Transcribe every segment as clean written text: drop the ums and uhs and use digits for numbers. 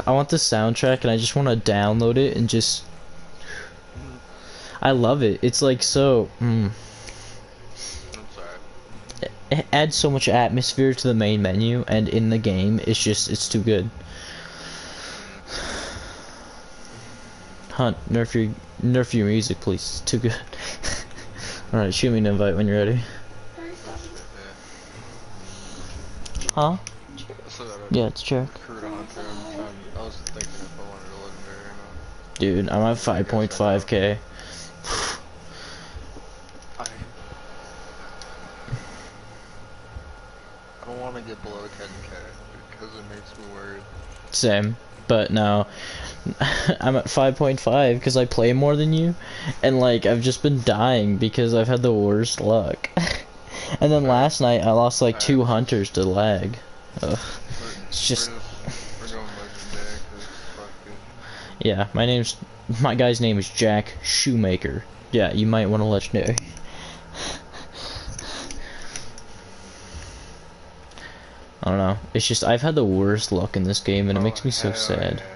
I want the soundtrack and I just want to download it and just. I love it. It's like so. I'm sorry. It adds so much atmosphere to the main menu and in the game. It's too good. Hunt, nerf your music, please. It's too good. All right, shoot me an invite when you're ready. Huh? Yeah, it's Jack. I was thinking if I wanted a legendary or not. Dude, I'm at 5.5k. I don't want to get below 10k because it makes me worried. Same, but no. I'm at 5.5 because I play more than you, and like I've just been dying because I've had the worst luck. And then last night I lost like 2 hunters to lag. Ugh. It's just. We're going legendary because fuck it. Yeah, my guy's name is Jack Shoemaker. Yeah, you might want a legendary. I don't know. It's just I've had the worst luck in this game, and it makes me so sad. Yeah.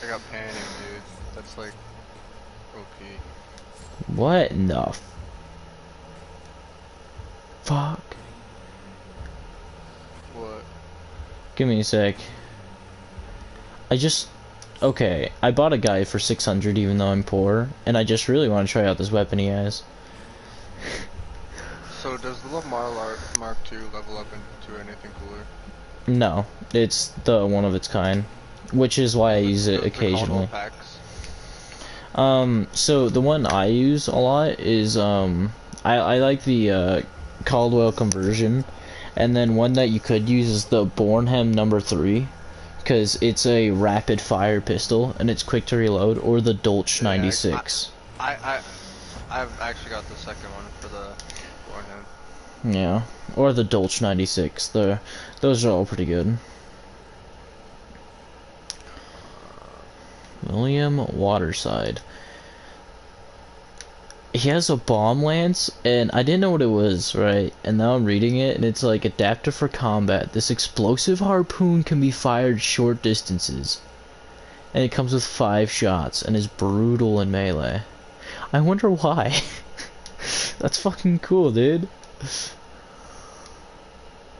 I got panning, dude. That's like OP. What in the fuck? What? Give me a sec. Okay, I bought a guy for 600 even though I'm poor, and I just really want to try out this weapon he has. So does the Mark II level up into anything cooler? No, it's the one of its kind, which is why I use it occasionally. So the one I use a lot is I like the Caldwell conversion, and then one that you could use is the Bornham number 3, because it's a rapid fire pistol and it's quick to reload, or the Dolch 96. I've actually got the second one for the Bornham. Yeah, or the Dolch 96. Those are all pretty good. William Waterside. He has a bomb lance, and I didn't know what it was, right? And now I'm reading it, and it's like adapted for combat. This explosive harpoon can be fired short distances, and it comes with 5 shots, and is brutal in melee. I wonder why. That's fucking cool, dude.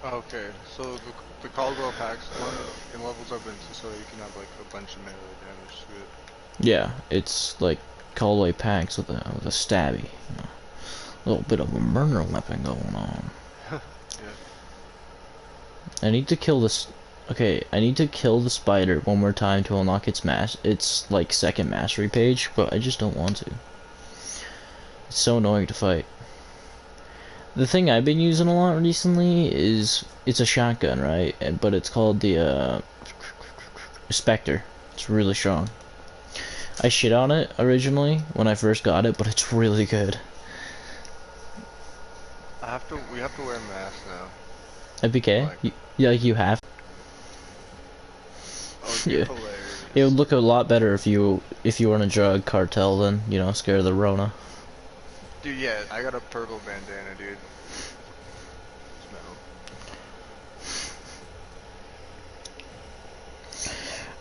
Okay, so the Caldwell packs one it levels up into so you can have like a bunch of melee damage to it. Yeah, it's like Caldwell packs with a stabby. A little bit of a murder weapon going on. Yeah. I need to kill this. Okay, I need to kill the spider one more time to unlock its like second mastery page, but I just don't want to. It's so annoying to fight. The thing I've been using a lot recently is it's a shotgun, right? But it's called the Spectre. It's really strong. I shit on it originally when I first got it, but it's really good. We have to wear masks now. FBK? You have. Oh, Yeah. hilarious. It would look a lot better if you were in a drug cartel than, you know, scared of the Rona. Dude, yeah, I got a purple bandana, dude.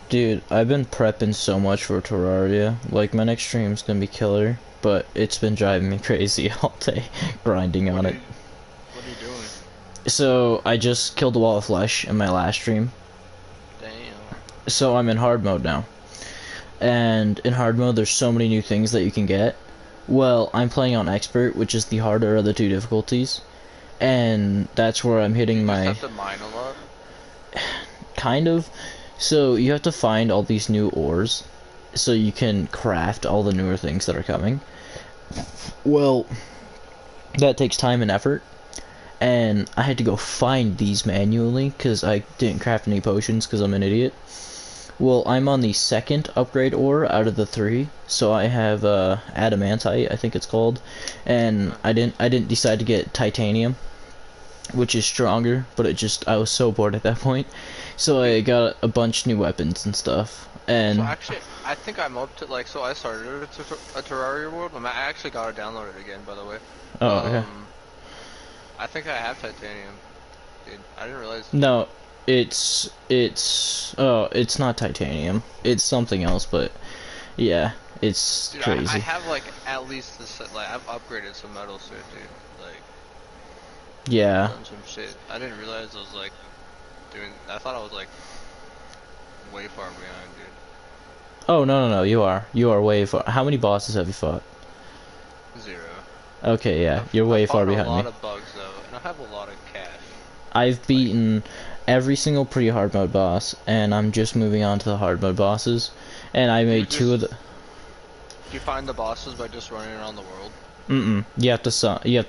Dude, I've been prepping so much for Terraria. Like, my next stream's gonna be killer, but it's been driving me crazy all day, grinding on it. What are you doing? So, I just killed a wall of flesh in my last stream. Damn. So, I'm in hard mode now. And in hard mode, there's so many new things that you can get. Well, I'm playing on expert, which is the harder of the 2 difficulties. And that's where I'm hitting my... You just have to mine a lot? Kind of. So you have to find all these new ores so you can craft all the newer things that are coming. Well, that takes time and effort, and I had to go find these manually because I didn't craft any potions because I'm an idiot. Well, I'm on the 2nd upgrade ore out of the 3, so I have adamantite, I think it's called, and I didn't decide to get titanium, which is stronger, but I was so bored at that point. So I got a bunch new weapons and stuff, and... So actually, I think I'm up to, like, so I started a Terraria world, I actually got to download it again, by the way. Oh, okay. I think I have titanium. Dude, I didn't realize... No, it's not titanium. It's something else, but yeah, it's Dude, I crazy. have like at least this. Like I've upgraded some metal shit, dude. Like Yeah. done some shit. I didn't realize I was like doing. I thought I was like way far behind, dude. Oh no, you are way far. How many bosses have you fought? 0. Okay, yeah, you're I've way fought far a behind me. lot of bugs though, and I have a lot of cash. I've beaten every single pre-hard mode boss, and I'm just moving on to the hard mode bosses. And I made two of the. Do you find the bosses by just running around the world? You have to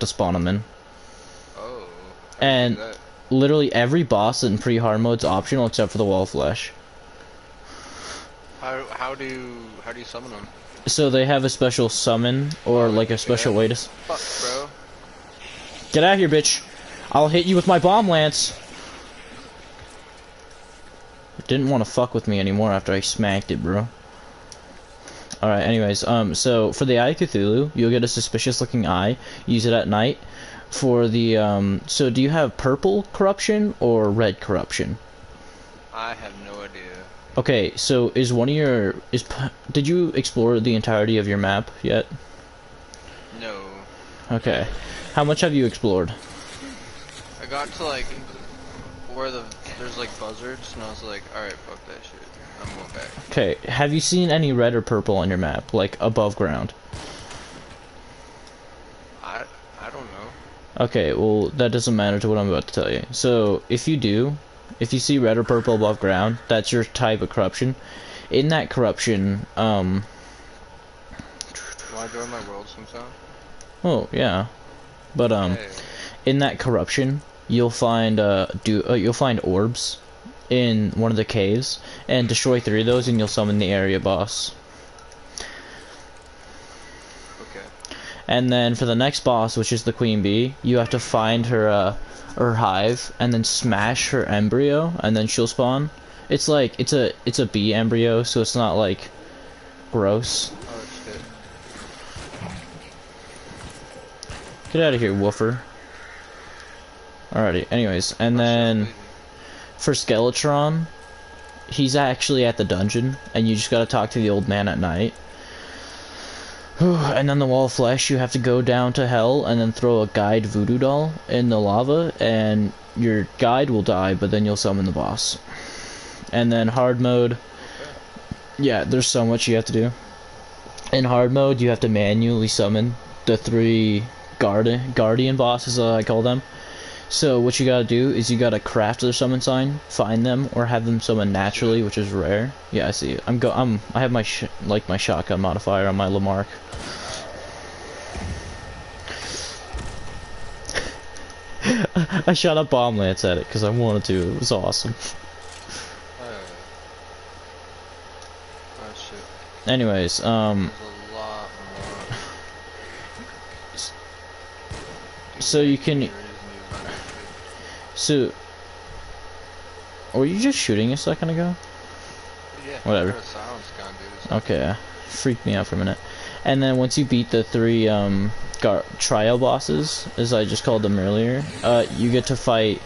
spawn them in. Oh. How do you And do that? literally every boss in pre-hard mode is optional except for the wall of flesh. How do you summon them? So they have a special summon or like a special way to. Fuck, bro. Get out of here, bitch! I'll hit you with my bomb lance. Didn't want to fuck with me anymore after I smacked it, bro. Alright, anyways, so for the Eye of Cthulhu, you'll get a suspicious-looking eye. Use it at night. For the, so do you have purple corruption or red corruption? I have no idea. Okay, so is one of your, did you explore the entirety of your map yet? No. Okay. How much have you explored? I got to like where there's like buzzards, and I was like, alright, fuck that shit. I'm going back. Okay, have you seen any red or purple on your map, like above ground? I don't know. Okay, well, that doesn't matter to what I'm about to tell you. So, if you see red or purple above ground, that's your type of corruption. In that corruption, Wanna join my world sometime? oh, yeah. But, Hey. in that corruption, you'll find, you'll find orbs in one of the caves, and destroy 3 of those, and you'll summon the area boss. Okay. And then for the next boss, which is the Queen Bee, you have to find her hive, and then smash her embryo, and then she'll spawn. It's like, it's a bee embryo, so it's not like gross. Oh shit. Get out of here, woofer. Alrighty, anyways, and then for Skeletron, he's actually at the dungeon, and you just gotta talk to the old man at night. And then the Wall of Flesh, you have to go down to hell and then throw a guide voodoo doll in the lava, and your guide will die, but then you'll summon the boss. And then hard mode, yeah, there's so much you have to do. In hard mode, you have to manually summon the 3 guardian bosses, I call them. So what you gotta do is you gotta craft their summon sign, find them, or have them summon naturally, which is rare. Yeah, I see. I have my my shotgun modifier on my Lamarck. I shot a bomb lance at it because I wanted to. It was awesome. Oh shit. Anyways, There's a lot more. so you can. So, were you just shooting a second ago? Yeah. Whatever. Silence gun, dude. Okay, freaked me out for a minute. And then once you beat the 3 trio bosses, as I just called them earlier, you get to fight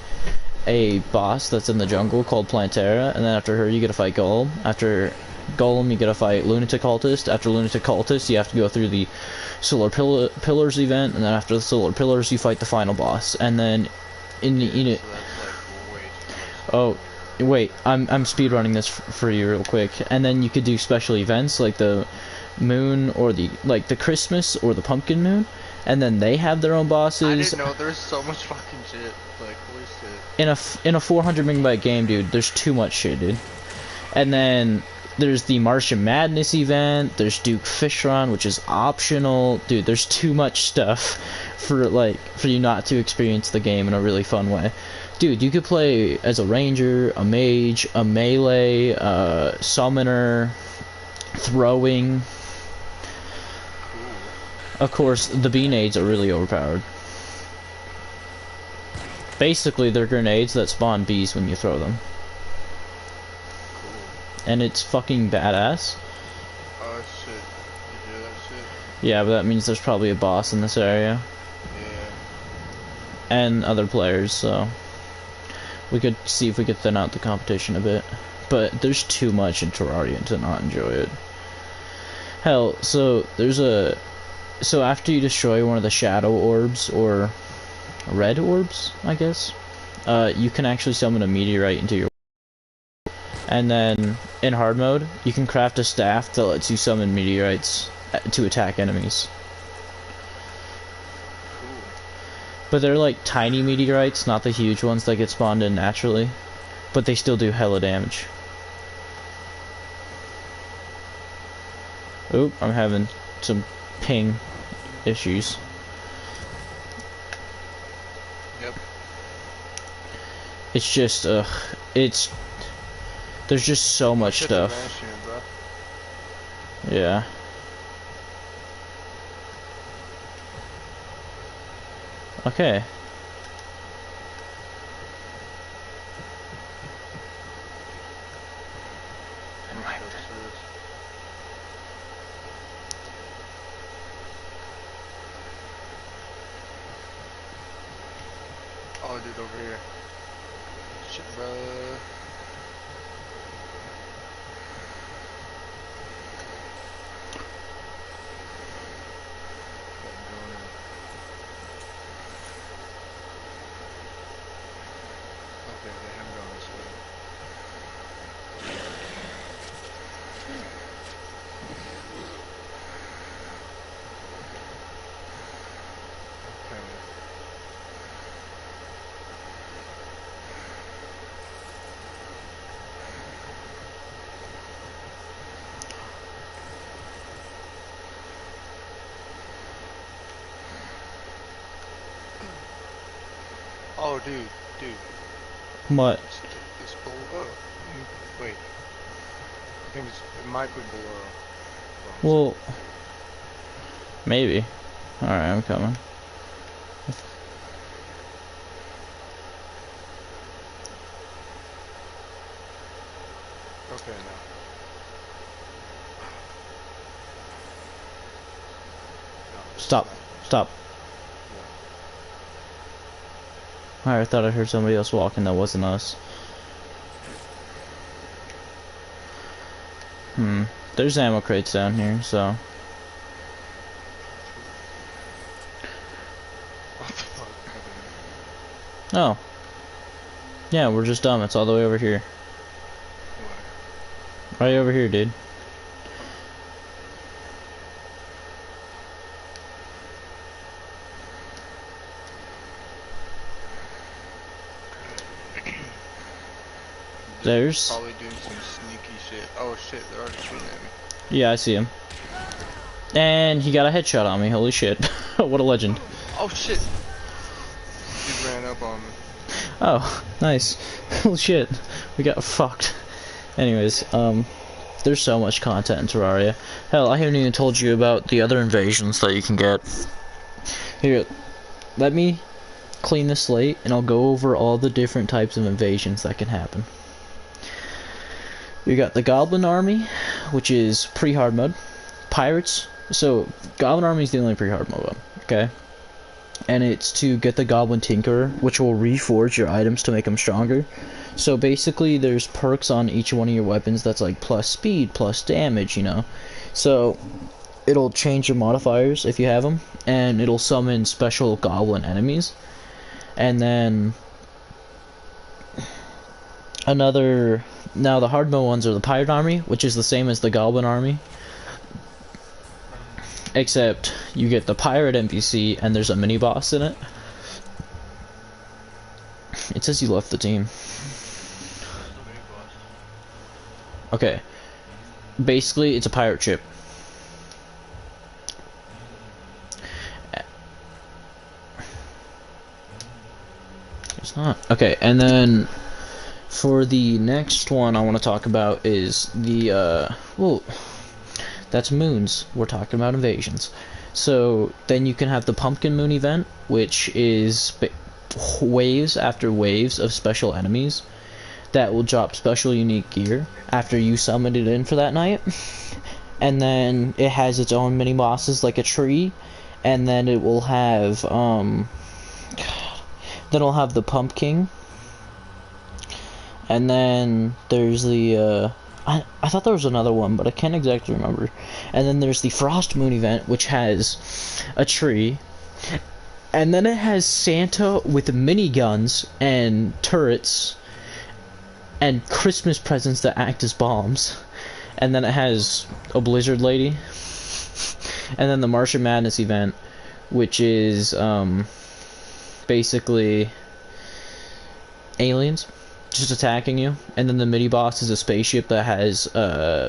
a boss that's in the jungle called Plantera, and then after her you get to fight Golem. After Golem you get to fight Lunatic Cultist. After Lunatic Cultist you have to go through the Solar Pillars event, and then after the Solar Pillars you fight the final boss. And then in the So that's like way too much. oh, wait, I'm speedrunning this for you real quick. And then you could do special events like the moon or the Christmas or the pumpkin moon, and then they have their own bosses. I didn't know there's so much fucking shit. Like, holy shit. In a 400 megabyte game, dude, there's too much shit, dude. And then there's the Martian Madness event, there's Duke Fishron, which is optional. Dude, there's too much stuff for you not to experience the game in a really fun way. Dude, you could play as a ranger, a mage, a melee, summoner, throwing. Of course, the B-nades are really overpowered. Basically, they're grenades that spawn bees when you throw them. And it's fucking badass. Oh shit. You hear that shit? Yeah, but that means there's probably a boss in this area. Yeah. And other players, so... We could see if we could thin out the competition a bit. But there's too much in Terraria to not enjoy it. Hell, so there's a... So after you destroy one of the shadow orbs, or red orbs, I guess, you can actually summon a meteorite into your... And then, in hard mode, you can craft a staff that lets you summon meteorites to attack enemies. But they're like tiny meteorites, not the huge ones that get spawned in naturally. But they still do hella damage. Oop, I'm having some ping issues. Yep. It's just, there's just so much stuff. Yeah. Okay. Oh, dude, over here. Shit, bro. Okay, they have gone this way. Okay. Oh, dude. What? It's below. Wait. I think it might be below. Well, maybe. Alright, I'm coming. Okay, now. No, Stop. Stop. Alright, I thought I heard somebody else walking that wasn't us. There's ammo crates down here, so... What the fuck? Oh. Yeah, we're just dumb. It's all the way over here. Right over here, dude. There's... Probably doing some sneaky shit. Oh shit, they're already shooting at me. Yeah, I see him. And he got a headshot on me. Holy shit. What a legend. Oh shit! He ran up on me. Oh, nice. Holy shit. We got fucked. Anyways, there's so much content in Terraria. Hell, I haven't even told you about the other invasions that you can get. Here, let me clean the slate, and I'll go over all the different types of invasions that can happen. We got the Goblin Army, which is pre-hard mode. Pirates. So, Goblin Army is the only pre-hard mode one, okay? And it's to get the Goblin Tinkerer, which will reforge your items to make them stronger. So basically, there's perks on each one of your weapons that's like plus speed, plus damage, you know? So, it'll change your modifiers if you have them, and it'll summon special Goblin enemies. And then... another... Now, the hard mode ones are the Pirate Army, which is the same as the Goblin Army. Except, you get the Pirate NPC, and there's a mini-boss in it. It says you left the team. Okay. Basically, it's a pirate ship. It's not. Okay, and then... for the next one I want to talk about is the, well, that's moons. We're talking about invasions. So, then you can have the Pumpkin Moon event, which is waves after waves of special enemies that will drop special unique gear after you summoned it in for that night. And then it has its own mini bosses like a tree, and then it will have, then it'll have the Pumpkin. And then there's the I thought there was another one, but I can't exactly remember. And then there's the Frost Moon event, which has a tree. And then it has Santa with miniguns and turrets and Christmas presents that act as bombs. And then it has a blizzard lady. And then the Martian Madness event, which is basically aliens just attacking you. And then the mini boss is a spaceship that has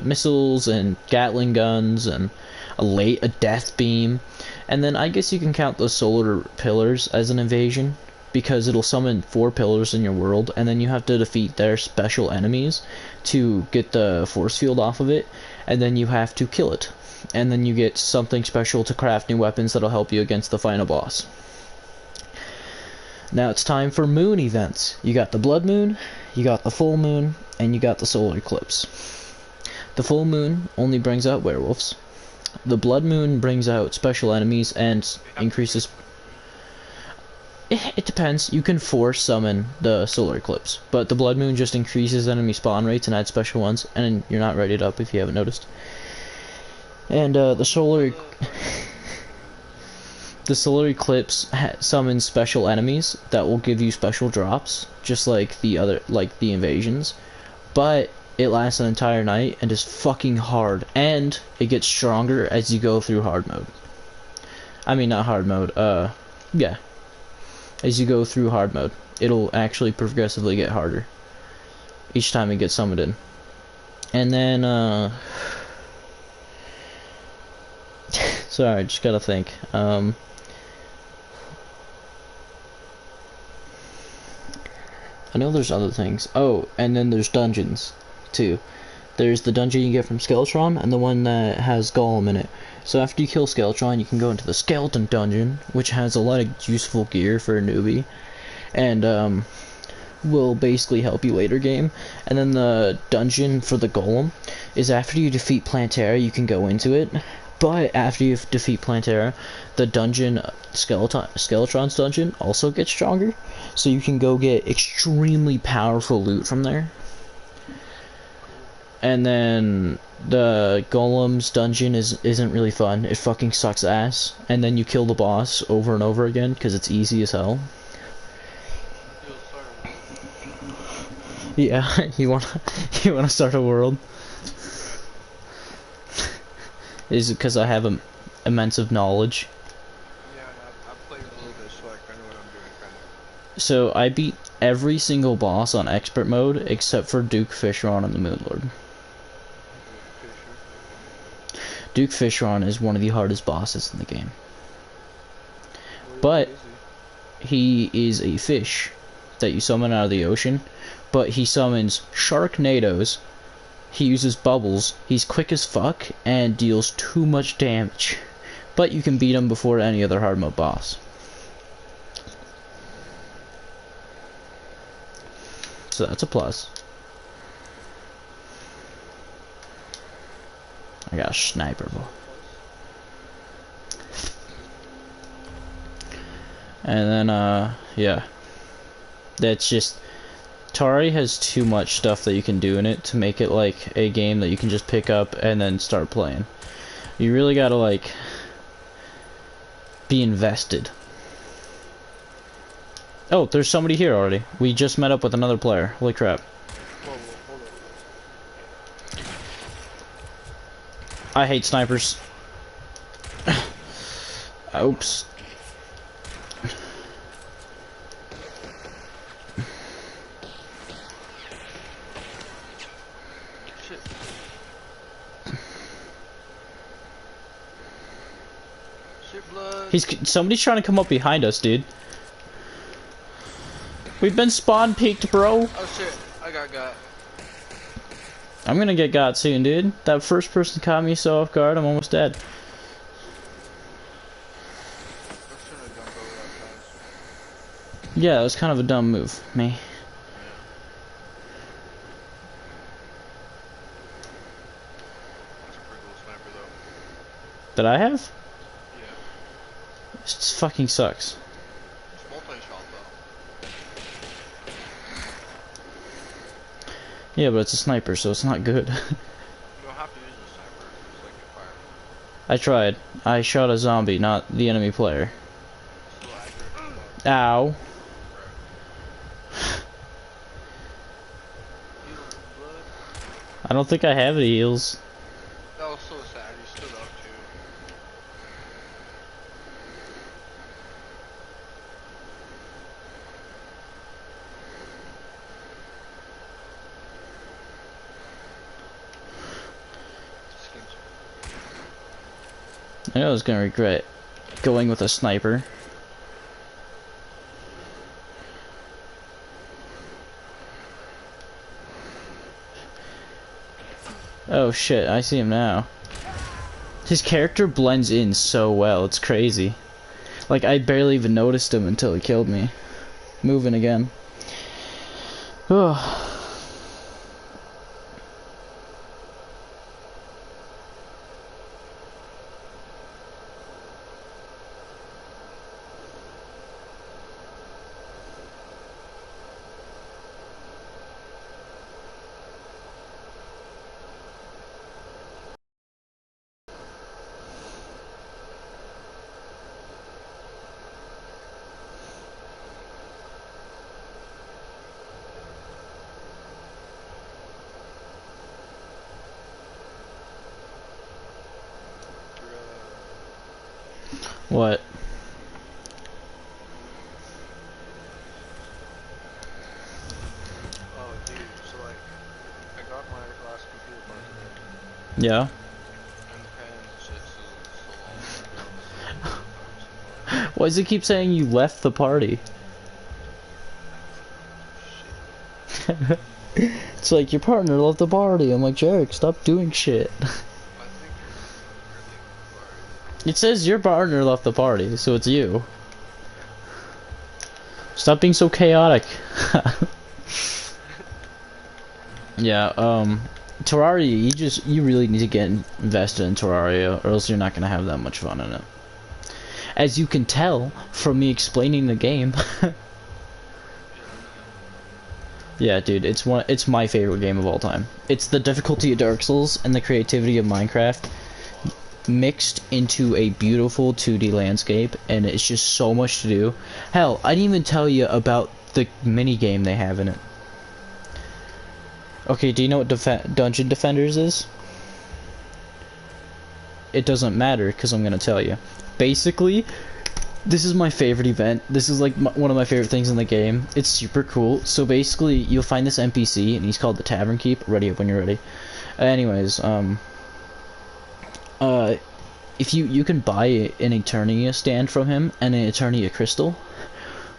missiles and Gatling guns and a death beam. And then I guess you can count the solar pillars as an invasion, because it'll summon 4 pillars in your world, and then you have to defeat their special enemies to get the force field off of it, and then you have to kill it. And then you get something special to craft new weapons that'll help you against the final boss. Now it's time for moon events. You got the blood moon, you got the full moon, and you got the solar eclipse. The full moon only brings out werewolves. The blood moon brings out special enemies and increases... It depends. You can force summon the solar eclipse, but the blood moon just increases enemy spawn rates and adds special ones, and you're not rated up if you haven't noticed. And the solar eclipse summons special enemies that will give you special drops, just like the invasions, but it lasts an entire night and is fucking hard, and it gets stronger as you go through hard mode. I mean, not hard mode, yeah. As you go through hard mode, it'll actually progressively get harder each time it gets summoned in. And then, sorry, I just gotta think. I know there's other things. Oh, and then there's dungeons, too. There's the dungeon you get from Skeletron, and the one that has Golem in it. So after you kill Skeletron, you can go into the Skeleton Dungeon, which has a lot of useful gear for a newbie, and will basically help you later game. And then the dungeon for the Golem is after you defeat Plantera, you can go into it. But after you defeat Plantera, the dungeon, Skeletron's dungeon, also gets stronger. So you can go get extremely powerful loot from there. And then the Golem's dungeon isn't really fun. It fucking sucks ass. And then you kill the boss over and over again because it's easy as hell. Yeah, you wanna start a world? Is it because I have immense of knowledge? Yeah, I've played a little bit, so I kinda know what I'm doing, kinda. So I beat every single boss on expert mode except for Duke Fishron and the Moonlord. Duke Fishron is one of the hardest bosses in the game. But he is a fish that you summon out of the ocean, but he summons Sharknadoes, he uses bubbles, he's quick as fuck, and deals too much damage. But you can beat him before any other hard mode boss. So that's a plus. I got a sniper bow. And then, yeah. That's just... Tari has too much stuff that you can do in it to make it like a game that you can just pick up and then start playing. You really gotta, like, be invested. Oh, there's somebody here already. We just met up with another player. Holy crap. I hate snipers. Oops. Shit. Shit, blood. Somebody's trying to come up behind us, dude. We've been spawn peeked, bro. Oh shit, I got. I'm gonna get got soon, dude. That first person caught me so off guard, I'm almost dead. Yeah, that was kind of a dumb move, me. That's a pretty cool sniper though. That I have? Yeah. It just fucking sucks. It's multi-shot though. Yeah, but it's a sniper, so it's not good. You don't have to use a sniper. It's like a fire. I tried. I shot a zombie, not the enemy player. Still accurate. Ow. Right. Heals, blood. I don't think I have any heals. That was so sad. You stood up too. This game's I know I was gonna regret going with a sniper. Oh shit, I see him now. His character blends in so well, it's crazy. Like, I barely even noticed him until he killed me. Moving again. Oh. What? Oh, dude. So like, I got my last computer part today, Yeah? and the pen and shit so long. Like, so far. Why does it keep saying you left the party? Shit. It's like, your partner left the party. I'm like, Jarek, stop doing shit. I think you're leaving. It says your partner left the party, so it's you. Stop being so chaotic. Yeah, Terraria, you really need to get invested in Terraria, or else you're not gonna have that much fun in it. As you can tell from me explaining the game. Yeah, dude, it's my favorite game of all time. It's the difficulty of Dark Souls and the creativity of Minecraft mixed into a beautiful 2D landscape, and it's just so much to do. Hell, I didn't even tell you about the mini game they have in it. Okay, do you know what Dungeon Defenders is? It doesn't matter, because I'm gonna tell you. Basically, this is my favorite event. This is like one of my favorite things in the game. It's super cool. So basically, you'll find this NPC, and he's called the Tavern Keep. Ready up when you're ready. Anyways, if you can buy an Eternia stand from him and an Eternia crystal.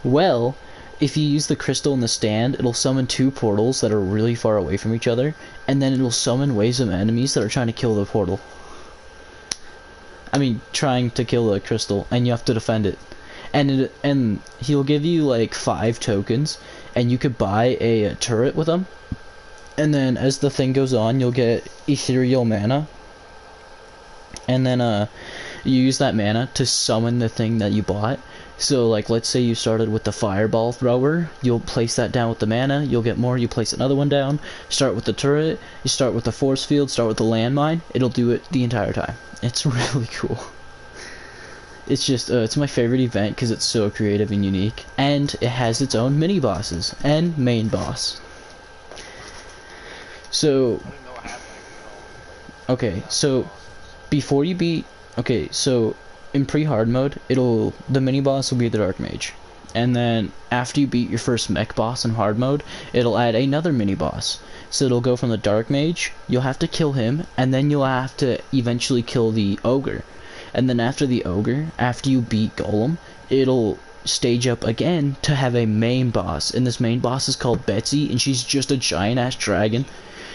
Well, if you use the crystal in the stand, it'll summon two portals that are really far away from each other, and then it'll summon waves of enemies that are trying to kill the portal. I mean, trying to kill the crystal, and you have to defend it. And he'll give you like 5 tokens, and you could buy a turret with them. And then as the thing goes on, you'll get ethereal mana. And then you use that mana to summon the thing that you bought. So like, let's say you started with the fireball thrower, you'll place that down with the mana, you'll get more, you place another one down, start with the turret, you start with the force field, start with the landmine, it'll do it the entire time. It's really cool. It's just, it's my favorite event because it's so creative and unique, and it has its own mini bosses and main boss. So, okay, so before you beat, okay, so in pre-hard mode, the mini boss will be the Dark Mage, and then after you beat your first mech boss in hard mode, it'll add another mini boss. So it'll go from the Dark Mage, you'll have to kill him, and then you'll have to eventually kill the Ogre. And then after the Ogre, after you beat Golem, it'll stage up again to have a main boss, and this main boss is called Betsy, and she's just a giant ass dragon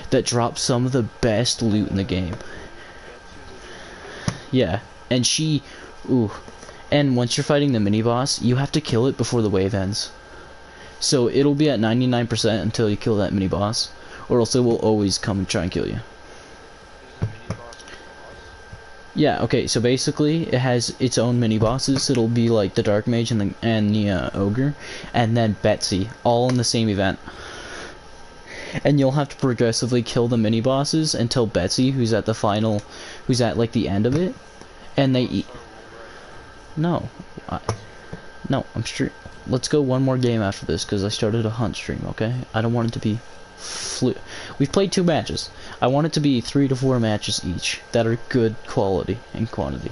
that drops some of the best loot in the game. Yeah, and and once you're fighting the mini boss, you have to kill it before the wave ends. So it'll be at 99% until you kill that mini boss, or else it will always come and try and kill you. Yeah, okay, so basically it has its own mini bosses. It'll be like the Dark Mage and the Ogre, and then Betsy, all in the same event. and you'll have to progressively kill the mini bosses until Betsy, who's at like the end of it, and they eat. No, no, I'm straight. Let's go one more game after this because I started a hunt stream. Okay, I don't want it to be We've played 2 matches. I want it to be 3 to 4 matches each that are good quality and quantity.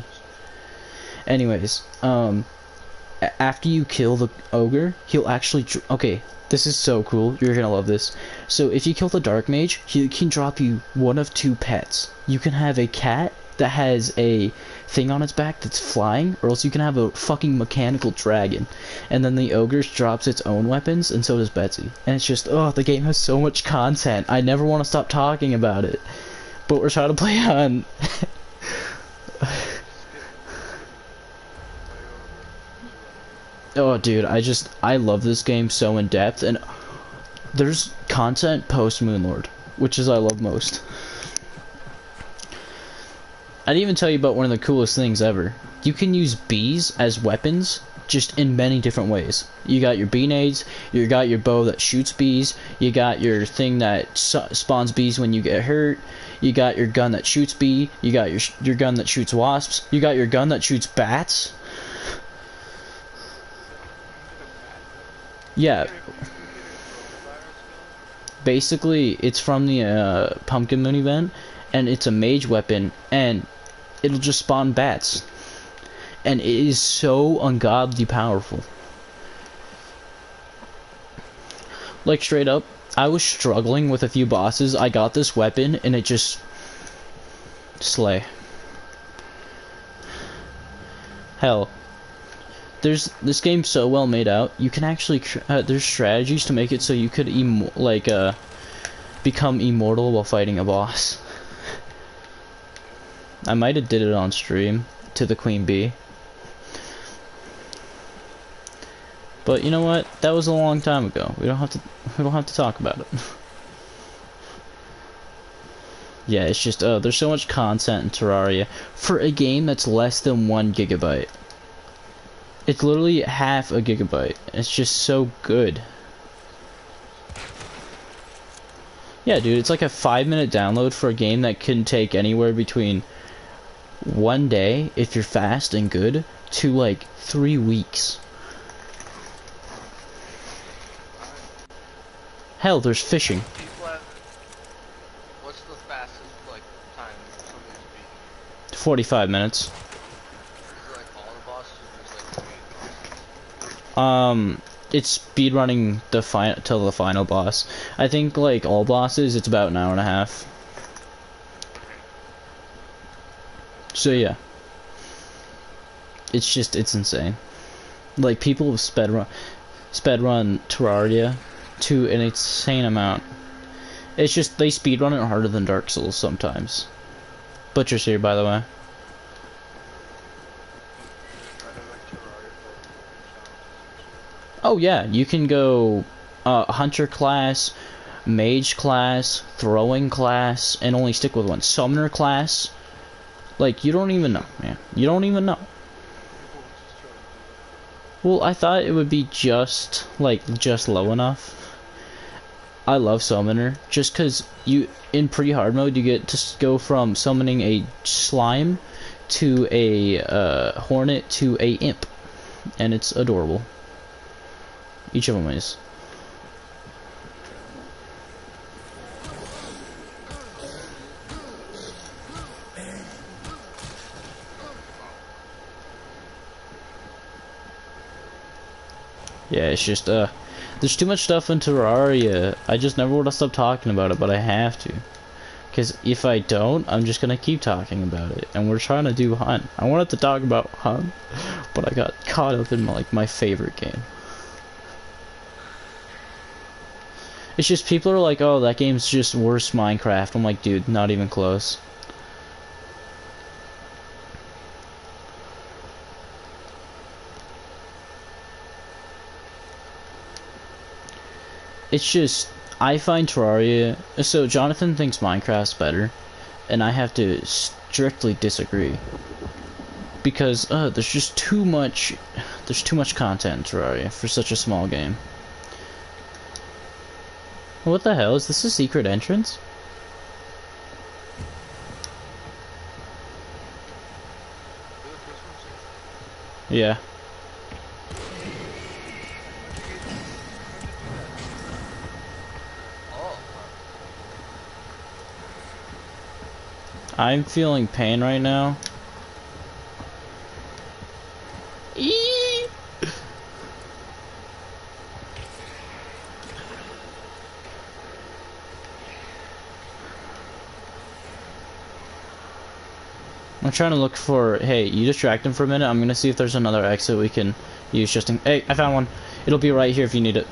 Anyways, after you kill the ogre, he'll actually okay, this is so cool. You're gonna love this. So if you kill the dark mage, he can drop you one of 2 pets. You can have a cat that has a thing on its back that's flying, or else you can have a fucking mechanical dragon. And then the ogre drops its own weapons, and so does Betsy. And it's just, oh, the game has so much content. I never want to stop talking about it. But we're trying to play on... Oh, dude, I love this game so in depth, and there's content post Moonlord, which is I love most. I didn't even tell you about one of the coolest things ever. You can use bees as weapons, just in many different ways. You got your bee nades, you got your bow that shoots bees, you got your thing that spawns bees when you get hurt, you got your gun that shoots bee, you got your gun that shoots wasps, you got your gun that shoots bats. Yeah. Basically, it's from the Pumpkin Moon event, and it's a mage weapon, and it'll just spawn bats. And it is so ungodly powerful. Like, straight up, I was struggling with a few bosses. I got this weapon, and it just... slay. Hell. This game's so well made out. You can actually there's strategies to make it so you could become immortal while fighting a boss. I might have did it on stream to the queen bee, but you know what? That was a long time ago. We don't have to talk about it. Yeah, it's just there's so much content in Terraria for a game that's less than 1 gigabyte. It's literally half a gigabyte. It's just so good. Yeah, dude, it's like a 5-minute download for a game that can take anywhere between 1 day, if you're fast and good, to like 3 weeks. Hell, there's fishing. What's the fastest like time somebody's beating? 45 minutes. It's speedrunning till the final boss. I think like all bosses, it's about an hour and a half. So yeah, it's insane. Like people have sped run Terraria to an insane amount. It's just they speedrun it harder than Dark Souls sometimes. Butcher's here, by the way. Oh yeah, you can go hunter class, mage class, throwing class, and only stick with one. Summoner class. Like, you don't even know, man. You don't even know. Well, I thought it would be just low enough. I love Summoner, just because in pre-hard mode, you get to go from summoning a slime to a hornet to a imp. And it's adorable. Each of them is. Yeah, it's just, there's too much stuff in Terraria. I just never want to stop talking about it, but I have to. Because if I don't, I'm just going to keep talking about it. And we're trying to do Hunt. I wanted to talk about Hunt, but I got caught up in, like, my favorite game. It's just people are like, oh, that game's just worse Minecraft. I'm like, dude, not even close. It's just, I find Terraria, so Jonathan thinks Minecraft's better, and I have to strictly disagree. Because, there's just too much content in Terraria for such a small game. What the hell? Is this a secret entrance? You're the first one to Yeah. Oh, I'm feeling pain right now. Eee! I'm trying to look for... Hey, you distract him for a minute. I'm gonna see if there's another exit we can use just in... Hey, I found one. It'll be right here if you need it.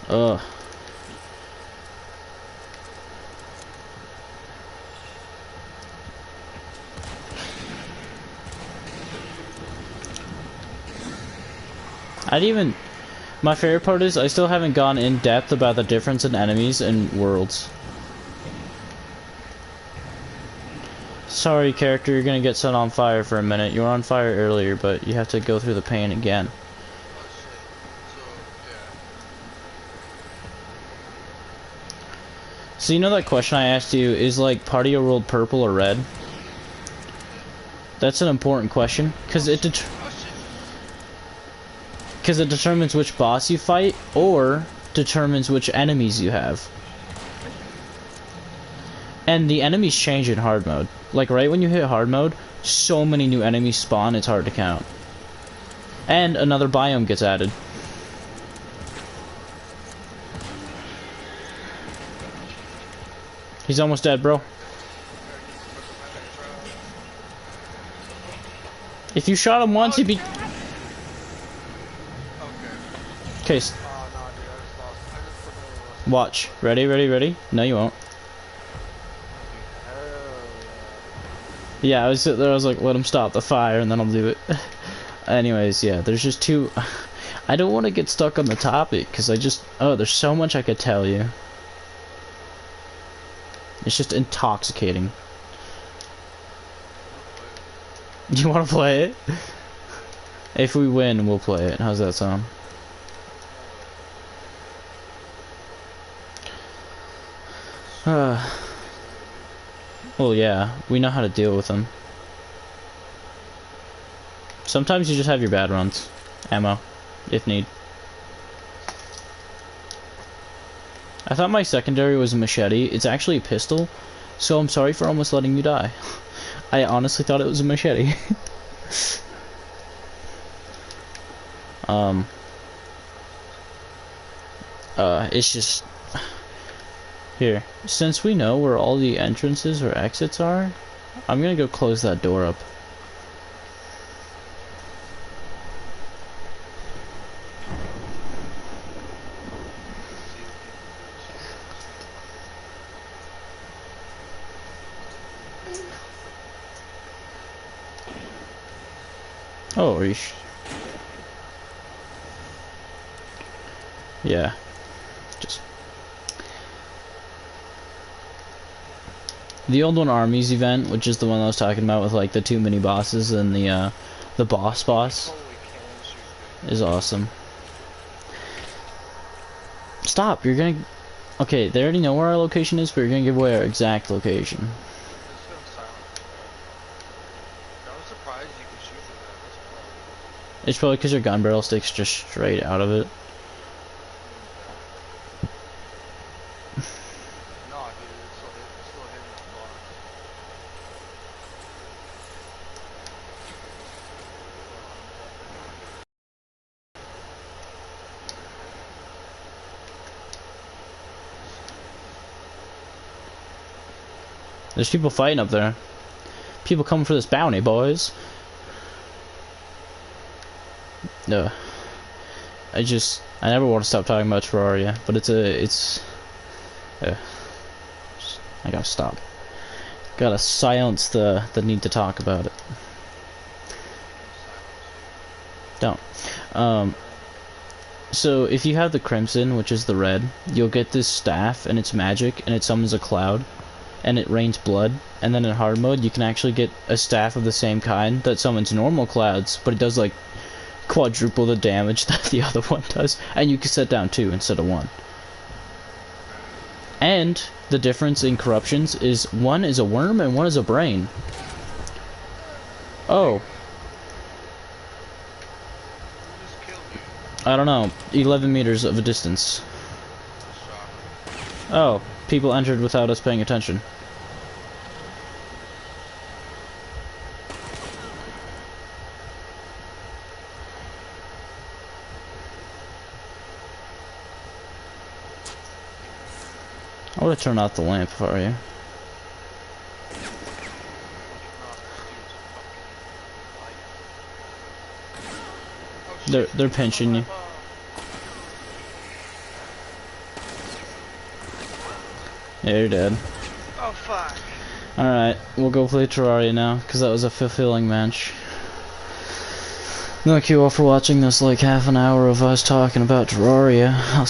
Ugh. I'd even... My favorite part is I still haven't gone in depth about the difference in enemies and worlds. Sorry, character, you're gonna get set on fire for a minute. You were on fire earlier, but you have to go through the pain again. oh shit. So, yeah. So you know that question I asked you, is like part of your world purple or red? That's an important question, because it determines which boss you fight, or determines which enemies you have. And the enemies change in hard mode. Like right when you hit hard mode, so many new enemies spawn, it's hard to count. And another biome gets added. He's almost dead, bro. If you shot him once, he'd be... Okay. Okay, Oh, no, dude, I just lost. I just put watch. Ready, ready, ready? No, you won't. Yeah, I was sitting there, I was like, let him stop the fire, and then I'll do it. Anyways, yeah, there's just two... I don't want to get stuck on the topic, because I just... Oh, there's so much I could tell you. It's just intoxicating. You want to play it? If we win, we'll play it. How's that sound? Well, yeah, we know how to deal with them. Sometimes you just have your bad runs. Ammo, if need. I thought my secondary was a machete. It's actually a pistol, so I'm sorry for almost letting you die. I honestly thought it was a machete. It's just... Here, since we know where all the entrances or exits are, I'm gonna go close that door up. Oh, Reesh. Yeah. Just... The old one Armies event, which is the one I was talking about with like the two mini bosses and the boss, is awesome. Stop, you're gonna... Okay, they already know where our location is, but you're gonna give away our exact location. It's probably because your gun barrel sticks just straight out of it. There's people fighting up there. People coming for this bounty, boys. No. I never want to stop talking about Terraria, but it's I gotta stop. Gotta silence the need to talk about it. Don't. So if you have the crimson, which is the red, you'll get this staff, and it's magic, and it summons a cloud, and it rains blood. And then in hard mode, you can actually get a staff of the same kind that summons normal clouds, but it does like quadruple the damage that the other one does, and you can set down 2 instead of 1. And the difference in corruptions is one is a worm and one is a brain. Oh. I don't know. 11 meters of a distance. Oh, people entered without us paying attention. I would have turned off the lamp if I were you. They're pinching you. Yeah, you're dead. Oh fuck. Alright, we'll go play Terraria now, because that was a fulfilling match. Thank you all for watching this like half an hour of us talking about Terraria. I'll